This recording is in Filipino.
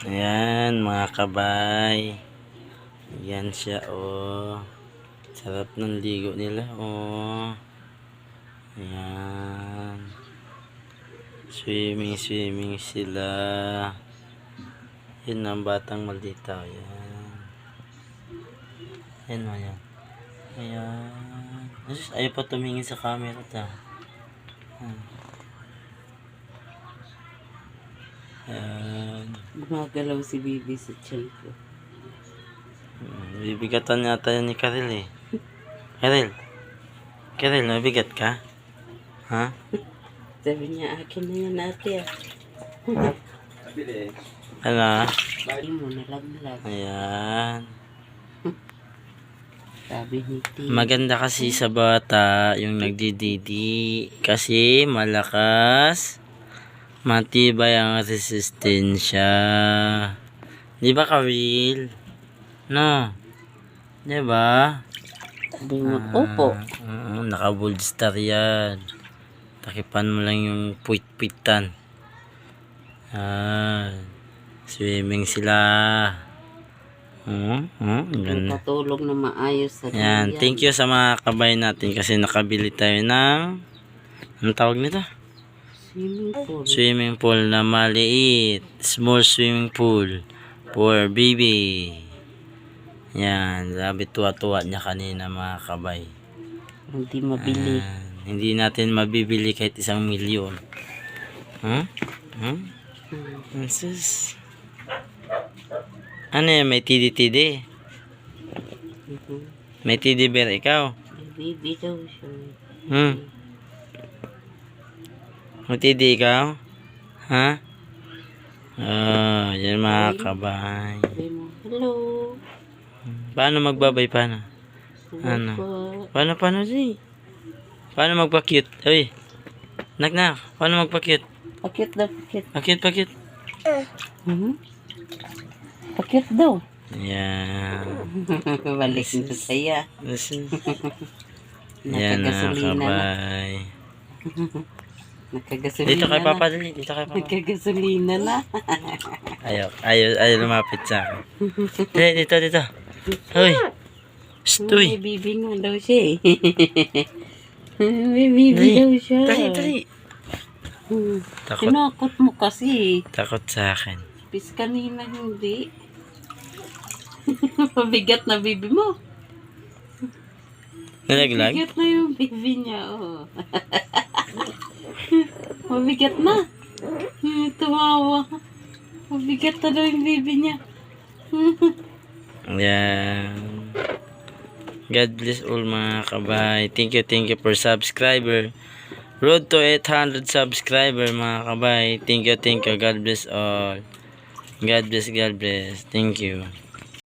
Ayan mga kabay. Ayan siya oh. Sarap ng ligo nila oh. Ayan. Swimming sila. Yun ang batang maldita. Ayan. Ayan o yan. Ayan. Ayaw pa tumingin sa camera ta. Ayan. Gumagalaw si Bibi sa tiyan ko. Bibigatan yata yan ni Karel eh. Karel, nabigat ka? Ha? Sabi niya, akin na yan ate. Ano? Bali mo, nalaglag. Ayan. Sabi ni T. Maganda kasi sa bata yung nagdididi kasi malakas, matibay ang resistensya. Di ba Karel? No? Di ba? Sabi mo, opo. Naka-boldstar yan. Takipan mo lang yung puwit-puwitan. Swimming sila. Ganda. Patulog na maayos sa Yan, thank you sa mga kabay natin kasi nakabili tayo ng anong tawag nito? Swimming pool. Swimming pool na maliit. Small swimming pool for baby. Yan, sabi tuwa-tuwa niya kanina mga kabay. Hindi mabili. Hindi natin mabibili kahit 1,000,000. Sus. Ano yan? May tidi-tidi? May teddy bear ikaw? May baby daw siya. May tidi ikaw? Ha? Yan mga kabay. Sabi mo, hello. Paano magbabay? Paano? Ano? Paano si? Paano magpa-cute? Uy. Nak. Paano magpa-cute? Pakit daw, pakit. Pakit. Pakit daw. Yan. Balik na saya. Yan mga Nakagasolina na. kabay. Nakagasolina Dito kay na. Papa, dito kay Papa. Nakagasolina na. Ayaw lumapit sa akin. Dito. Hoy. May bibi nga daw siya eh. May bibi daw siya. Dali. Takot. Tinakot mo kasi. Takot sa akin. Pis kanina hindi. Mabigat na bibi mo. Nalaglag? Mabigat na yung bibi niya. Oh. Mabigat na. Tumawa. Mabigat na daw yung bibi niya. Yan. God bless all mga kabay. Thank you for subscriber. Road to 800 subscriber mga kabay. Thank you. God bless all. God bless. Thank you.